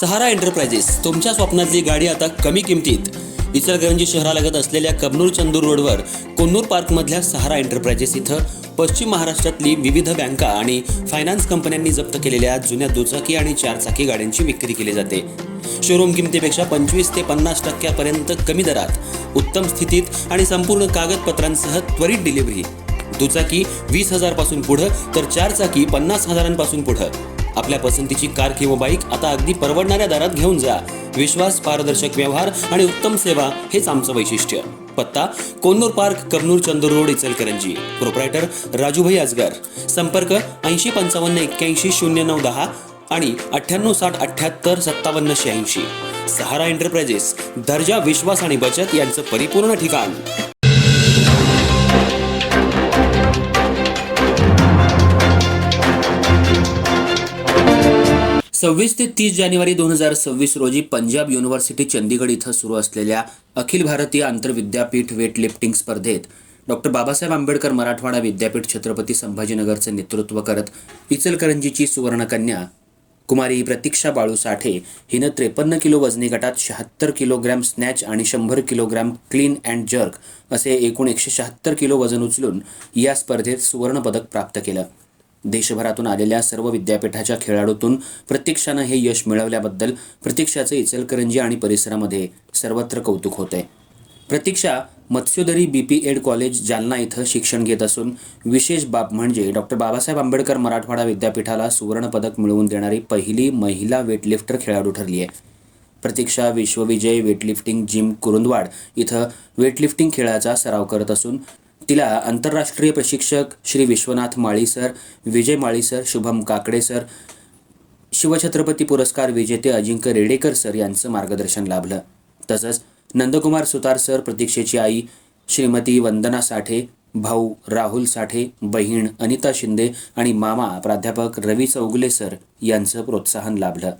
सहारा enterprises तुमच्या स्वप्नातली गाडी आता कमी किमतीत. इचलकरंजी शहरालगत असलेल्या कबनूर चंदूर रोडवर कोन्नूर पार्कमधल्या सहारा एंटरप्राइजेस इथं पश्चिम महाराष्ट्रातली विविध बँका आणि फायनान्स कंपन्यांनी जप्त केलेल्या जुन्या दुचाकी आणि चारचाकी गाड्यांची विक्री केली जाते. शोरूम किमतीपेक्षा 25 ते 50% कमी दरात, उत्तम स्थितीत आणि संपूर्ण कागदपत्रांसह त्वरित डिलिव्हरी. दुचाकी 20,000 पासून पुढे तर चारचाकी 50,000 पुढे. आपल्या पसंतीची कार किंवा बाईक आता अगदी परवडणाऱ्या दरात घेऊन जा. विश्वास, पारदर्शक व्यवहार आणि उत्तम सेवा हेच आमचं वैशिष्ट्य. पत्ता Konnur park, Kabnur Chandur road, Ichalkaranji. Proprietor Rajubhai Ajgar. संपर्क 8055810910 आणि 9860785786. सहारा एंटरप्राइजेस, दर्जा, विश्वास आणि बचत यांचं परिपूर्ण ठिकाण. 26 ते 30 जानेवारी 2026 रोजी पंजाब युनिव्हर्सिटी चंदीगड इथं सुरू असलेल्या अखिल भारतीय आंतरविद्यापीठ वेटलिफ्टिंग स्पर्धेत डॉक्टर बाबासाहेब आंबेडकर मराठवाडा विद्यापीठ छत्रपती संभाजीनगरचं नेतृत्व करत इचलकरंजीची सुवर्णकन्या कुमारी प्रतीक्षा बाळू साठे हिनं 53 किलो वजनी गटात 76 किलोग्रॅम स्नॅच आणि 100 किलोग्रॅम क्लीन अँड जर्क असे एकूण 176 किलो वजन उचलून या स्पर्धेत सुवर्णपदक प्राप्त केलं. देशभरातून आलेल्या सर्व विद्यापीठाच्या खेळाडूतून प्रतीक्षानं हे यश मिळवल्याबद्दल प्रतीक्षाचे इचलकरंजी आणि परिसरामध्ये सर्वत्र कौतुक होते. प्रतीक्षा Matsyodari BP Ed college Jalna इथं शिक्षण घेत असून विशेष बाब म्हणजे डॉक्टर बाबासाहेब आंबेडकर मराठवाडा विद्यापीठाला सुवर्णपदक मिळवून देणारी पहिली महिला वेटलिफ्टर खेळाडू ठरली आहे. प्रतीक्षा विश्वविजय वेटलिफ्टिंग जिम कुरुंदवाड इथं वेटलिफ्टिंग खेळाचा सराव करत असून तिला आंतरराष्ट्रीय प्रशिक्षक श्री विश्वनाथ माळी सर, विजय माळी सर, शुभम काकडे सर, शिवछत्रपती पुरस्कार विजेते अजिंक्य रेडेकर सर यांचं मार्गदर्शन लाभलं. तसंच नंदकुमार सुतार सर, प्रतीक्षेची आई श्रीमती वंदना साठे, भाऊ राहुल साठे, बहीण अनिता शिंदे आणि मामा प्राध्यापक रवी चौगुले सर यांचं प्रोत्साहन लाभलं.